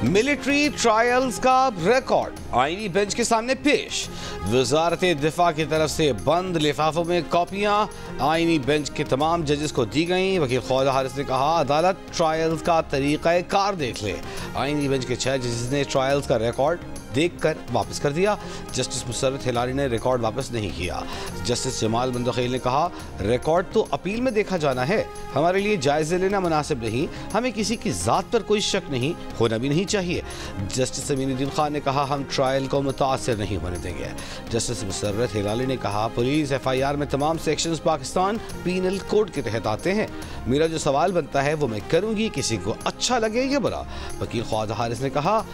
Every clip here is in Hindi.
मिलिट्री ट्रायल्स का रिकॉर्ड आईनी बेंच के सामने पेश। वजारत दिफा की तरफ से बंद लिफाफों में कॉपियां आईनी बेंच के तमाम जजेस को दी गईं। वकील ख्वाजा हारिस ने कहा, अदालत ट्रायल्स का तरीक़ा कार देख ले। आईनी बेंच के 6 जजेस ने ट्रायल्स का रिकॉर्ड देखकर वापस कर दिया। जस्टिस मुसर्रत हिलारी ने रिकॉर्ड वापस नहीं किया। जस्टिस जमाल मंदखेल ने कहा, रिकॉर्ड तो अपील में देखा जाना है, हमारे लिए जायजे लेना मुनासिब नहीं, हमें किसी की ज़ात पर कोई शक नहीं, होना भी नहीं चाहिए। जस्टिस अमीनुद्दीन खान ने कहा, हम ट्रायल को मुतासिर नहीं होने देंगे। जस्टिस मुसर्रत हिलारी ने कहा, पुलिस FIR में तमाम सेक्शंस पाकिस्तान पीनल कोड के तहत आते हैं, मेरा जो सवाल बनता है वो मैं करूँगी, किसी को अच्छा लगे या बुरा। वकील ख्वाजा हारिस ने कहा,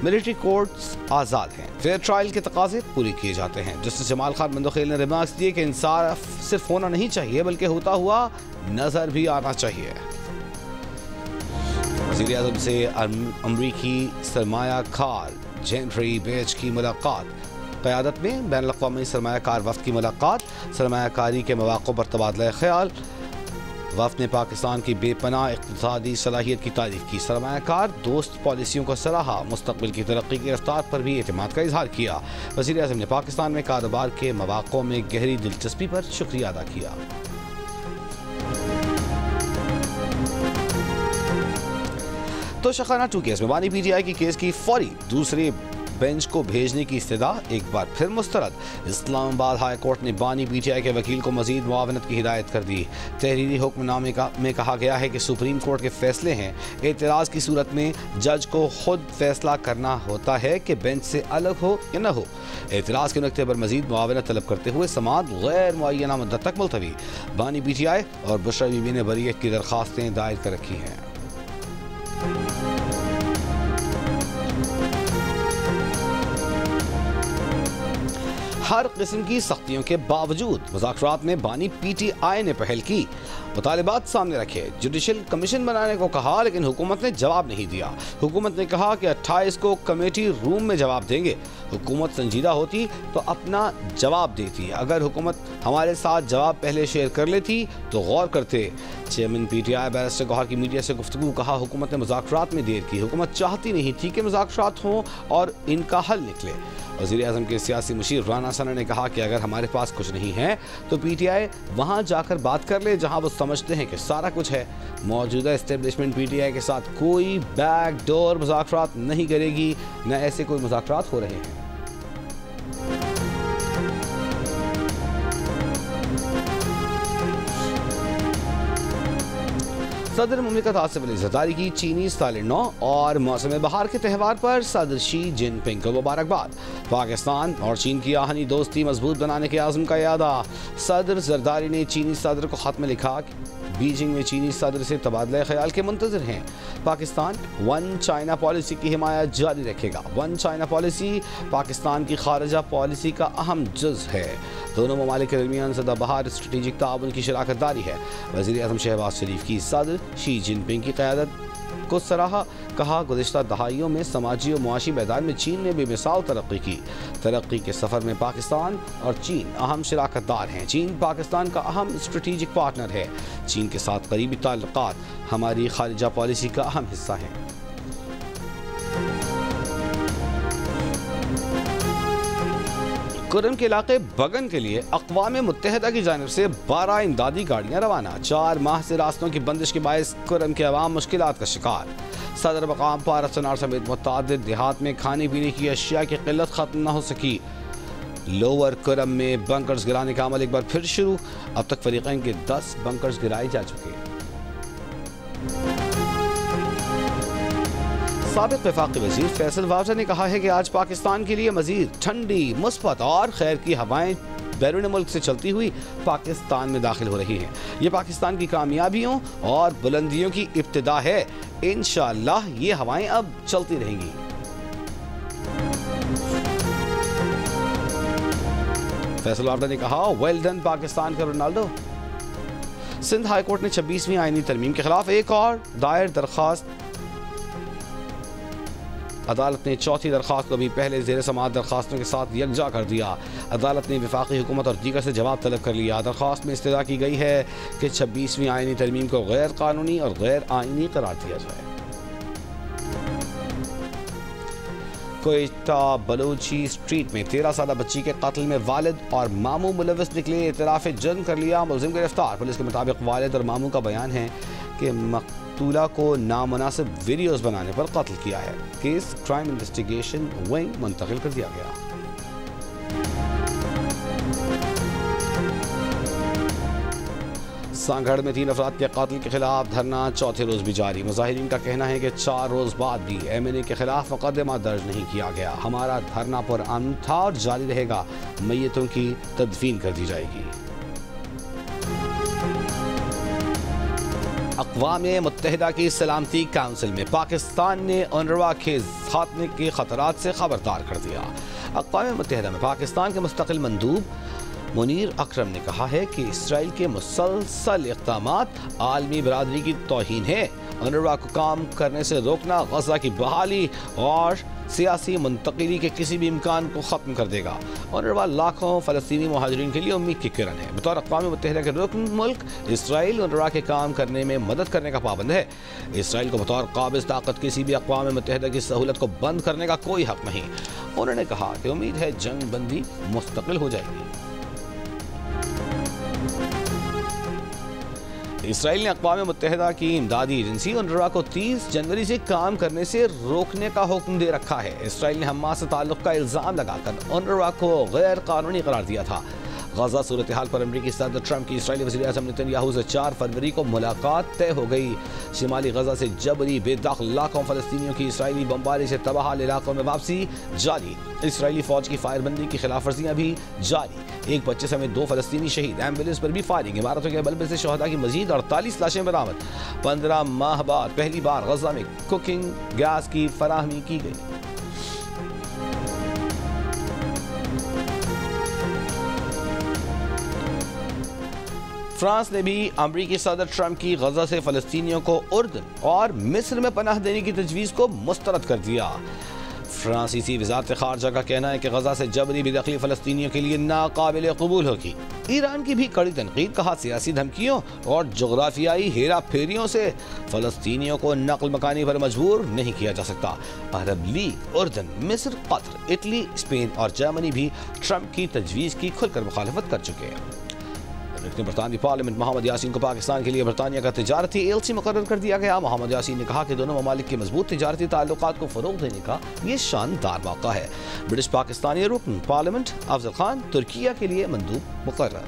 मिलिट्री कोर्ट्स आज़ाद हैं, फेयर ट्रायल के तकाजे पूरे किए जाते हैं। जस्टिस जमाल खान मंदखेल ने रिमार्क्स दिए कि इंसाफ सिर्फ होना नहीं चाहिए बल्कि होता हुआ नजर भी आना चाहिए। वज़ीर आज़म से अमरीकी सरमायाकार जेनरी बेच की मुलाकात। क़यादत में बैनुल अक़वामी सरमायाकार वफ़द की मुलाकात, सरमायाकारी के मौक़ों पर तबादला ख्याल। वफ़द ने पाकिस्तान की बेपनाह इक़्तिसादी सलाहियत की तारीफ़ की। सरमायाकार दोस्त पॉलिसियों को सराहा, मुस्तक़बिल की तरक्की की रफ्तार पर भी एतमाद का इजहार किया। वज़ीर आज़म ने पाकिस्तान में कारोबार के मौक़ों में गहरी दिलचस्पी पर शुक्रिया अदा किया। तो शखाना 2 केस में बानी PTI की केस की फौरी दूसरे बेंच को भेजने की इस्तदा एक बार फिर मुस्तरद। इस्लामाबाद हाई कोर्ट ने बानी PTI के वकील को मजीद मुआवनत की हिदायत कर दी। तहरीरी हुक्मनामे में कहा गया है कि सुप्रीम कोर्ट के फैसले हैं, एतराज़ की सूरत में जज को खुद फैसला करना होता है कि बेंच से अलग हो या न हो। एतराज़ के नुक्ते पर मजीद मुआवनत तलब करते हुए समाअत गैर मुअय्यना मुद्दत तक मुलतवी। बानी PTI और बुशरा बीबी ने बरीयत की दरख्वास्तें दायर कर रखी हैं। हर किस्म की सख्तियों के बावजूद मुज़ाकरात में बानी PTI ने पहल की, मुतालिबात सामने रखे, जुडिशल कमीशन बनाने को कहा, लेकिन हुकूमत ने जवाब नहीं दिया। हुकूमत ने कहा कि 28 को कमेटी रूम में जवाब देंगे। हुकूमत संजीदा होती तो अपना जवाब देती, अगर हुकूमत हमारे साथ जवाब पहले शेयर कर लेती तो गौर करते। चेयरमैन PTI बैरिस्टर गौहर की मीडिया से गुफ्तगू। कहा, हुकूमत ने मुज़ाकरात में देर की, हुकूमत चाहती नहीं थी कि मुज़ाकरात हों और इनका हल निकले। वज़ीर आज़म के सियासी मुशीर राना सना ने कहा कि अगर हमारे पास कुछ नहीं है तो PTI वहाँ जाकर बात कर ले जहाँ वो समझते हैं कि सारा कुछ है। मौजूदा इस्टेब्लिशमेंट PTI के साथ कोई बैकडोर मुज़ाकरात नहीं करेगी, न ऐसे कोई मुज़ाकरात हो रहे हैं। सदर मुमलिकत आसिफ अली ज़रदारी की चीनी साल नौ और मौसम बहार के त्यौहार पर सदर शी जिनपिंग को मुबारकबाद। पाकिस्तान और चीन की आहनी दोस्ती मजबूत बनाने के आज़म का यादा। सदर ज़रदारी ने चीनी सदर को ख़त में लिखा, बीजिंग में चीनी सदर से तबादला ख्याल के मुंतज़िर हैं। पाकिस्तान वन चाइना पॉलिसी की हिमायत जारी रखेगा। वन चाइना पॉलिसी पाकिस्तान की खारजा पॉलिसी का अहम जुज़ है। दोनों ममालिक के दरमियान सदाबहार स्ट्रेटेजिक ताउन की शराकत दारी है। वज़ीर आज़म शहबाज शरीफ की सदर शी जिनपिंग की क़यादत को सराहा। कहा, गुज़िश्ता दहाइयों में समाजी और मुआशी मैदान में चीन ने बेमिसाल तरक्की की। तरक्की के सफ़र में पाकिस्तान और चीन अहम शराकतदार हैं। चीन पाकिस्तान का अहम स्ट्रेटेजिक पार्टनर है। चीन के साथ करीबी ताल्लुकात हमारी खारिजा पॉलिसी का अहम हिस्सा हैं। कुरम के इलाके बगन के लिए अक़वाम मुत्तहिदा की जानिब से 12 इमदादी गाड़ियाँ रवाना। 4 माह से रास्तों की बंदिश के बायस कुरम के अवाम मुश्किलात का शिकार। सदर मकाम पर अफसनार समेत मुतअद्दिद देहात में खाने पीने की अशिया की किल्लत ख़त्म न हो सकी। लोअर कुरम में बंकर्स गिराने का अमल एक बार फिर शुरू। अब तक फरीक़ैन के 10 बंकर्स गिराए जा चुके हैं। साबिक़ वफ़ाक़ी वज़ीर फैसल वाजा ने कहा है कि आज पाकिस्तान के लिए मज़ीद ठंडी, मुस्बत और खैर की हवाएं बैरून मुल्क से चलती हुई पाकिस्तान में दाखिल हो रही हैं। ये पाकिस्तान की कामयाबियों और बुलंदियों की इब्तिदा है। इंशाअल्लाह ये हवाएं अब चलती रहेंगी। फैसल वाजा ने कहा, वेल डन पाकिस्तान का रोनाल्डो। सिंध हाई कोर्ट ने 26वीं आईनी तरमीम के खिलाफ एक और दायर दरख्वास्त। अदालत ने चौथी दरख्वास्त को भी पहले ज़ेर समाअत दरख्वास्तों के साथ यकजा कर दिया। अदालत ने वफाकी हुकूमत और दीगर से जवाब तलब कर लिया। दरख्वास्त में इस्तदा की गई है कि 26वीं आईनी तरमीम को गैर कानूनी और गैर आईनी करार दिया जाए। कोयटा बलूची स्ट्रीट में 13 साल बच्ची के कत्ल में वालिद और मामू मुलविस निकले, इतराफ़ जुर्म कर लिया, मुलजिम गिरफ्तार। पुलिस के मुताबिक वालिद और मामू का बयान है कि मकतूला को नामुनासिब वीडियोज़ बनाने पर कत्ल किया है। केस क्राइम इन्वेस्टिगेशन विंग मुंतकिल कर दिया गया। सांगड़ में 3 अफराद के कत्ल के खिलाफ धरना चौथे रोज भी जारी। मुजाहिरीन का कहना है कि 4 रोज बाद भी MNA के खिलाफ मुकदमा दर्ज नहीं किया गया। हमारा धरना पुरअमन था और जारी रहेगा। मैयतों की तदफीन कर दी जाएगी। अक़वाम मुत्तहिदा की सलामती काउंसिल में पाकिस्तान ने UNRWA के खात्मे के खतरात से खबरदार कर दिया। अक़वाम मुत्तहिदा में पाकिस्तान के मुस्तक़िल मंदूब मुनीर अकरम ने कहा है कि इसराइल के मुसलसल इक़दामात आलमी बरादरी की तौहीन है। UNRWA को काम करने से रोकना गज़ा की बहाली और सियासी मुंतकिली के किसी भी इम्कान को ख़त्म कर देगा। UNRWA लाखों फ़लस्तीनी मुहाजिरीन के लिए उम्मीद की किरण है। बतौर अक़वाम मुत्तहिदा के रुकन मुल्क इसराइल UNRWA के काम करने में मदद करने का पाबंद है। इसराइल को बतौर काबिज़ ताकत किसी भी अक़वाम मुत्तहिदा की सहूलत को बंद करने का कोई हक़ नहीं। उन्होंने कहा कि उम्मीद है जंग बंदी मुस्तकिल हो जाएगी। इसराइल ने अक़वाम मुत्तहिदा की इमदादी एजेंसी UNRWA को 30 जनवरी से काम करने से रोकने का हुक्म दे रखा है। इसराइल ने हमास से ताल्लुक़ का इल्ज़ाम लगाकर UNRWA को गैर कानूनी करार दिया था। गज़ा सूरत हाल पर अमरीकी सदर ट्रंप की इसराइली वज़ीर आज़म नेतन्याहू से 4 फरवरी को मुलाकात तय हो गई। शिमाली गज़ा से जबरी बेदखल लाखों फ़लस्तीनियों की इसराइली बमबारी से तबाह इलाकों में वापसी जारी। इसराइली फ़ौज की फायरबंदी की खिलाफ वर्जियाँ भी जारी। एक बच्चे समेत 2 फ़लस्तीनी शहीद। एम्बुलेंस पर भी फायरिंग। इमारतों के बलबे से शहदा की मजीद 48 लाशें बरामद। 15 माह बाद पहली बार गज़ा में कुकिंग गैस की फराहमी की गई। फ्रांस ने भी अमरीकी सदर ट्रंप की गज़ा से फ़लस्तीनियों को उर्दन और मिस्र में पनाह देने की तजवीज़ को मुस्तरद कर दिया। फ्रांसीसी वज़ारत ख़ारजा का कहना है कि गज़ा से जबरी बेदखली फ़लस्तीनियों के लिए नाकाबिल कबूल होगी। ईरान की भी कड़ी तनकीद। कहा सियासी धमकियों और जोग्राफियाई हेरा फेरियों से फ़लस्तीनियों को नकल मकानी पर मजबूर नहीं किया जा सकता। अरब लीग, उर्दन, मिस्र, कतर, इटली, स्पेन और जर्मनी भी ट्रंप की तजवीज़ की खुलकर मुखालफत कर चुके हैं। बरतानवी पार्लियामेंट मोहम्मद यासीन को पाकिस्तान के लिए बरतानिया का तिजारती एलसी मुकर्रर कर दिया गया। मोहम्मद यासीन ने कहा कि दोनों ममालिक के मजबूत तिजारती ताल्लुकात को फ़रोग़ देने का ये शानदार मौका है। ब्रिटिश पाकिस्तानी रुकन पार्लियामेंट अफजल खान तुर्किया के लिए मंदूब मुकर्रर।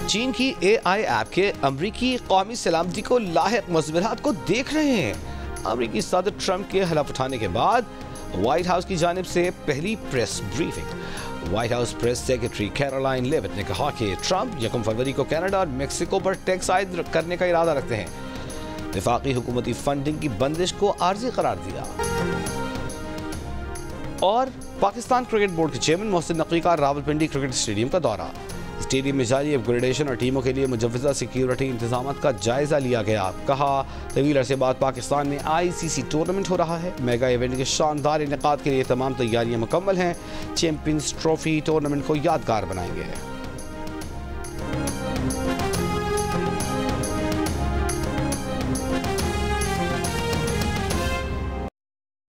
चीन की AI ऐप के अमरीकी कौमी सलामती को लाहिक मुज़बिरात को देख रहे हैं। अमरीकी सदर ट्रंप के हलफ उठाने के बाद व्हाइट हाउस की जानिब से पहली press briefing. White House press secretary Karoline Leavitt ने कहा कि ट्रंप 1 फरवरी को कनाडा और मेक्सिको पर टैक्स आयद करने का इरादा रखते हैं। वफाकी हुकूमती फंडिंग की बंदिश को आर्जी करार दिया। और पाकिस्तान क्रिकेट बोर्ड के चेयरमैन मोहसिन नकवी का रावलपिंडी क्रिकेट स्टेडियम का दौरा। स्टेडियम में जारी अपग्रेडेशन और टीमों के लिए मुजव्वज़ा सिक्योरिटी इंतजाम का जायजा लिया गया। कहा तवील अरसे बाद पाकिस्तान में ICC टूर्नामेंट हो रहा है। मेगा इवेंट के शानदार इनेकाद के लिए तमाम तैयारियां मुकम्मल हैं। चैंपियंस ट्रॉफी टूर्नामेंट को यादगार बनाएंगे।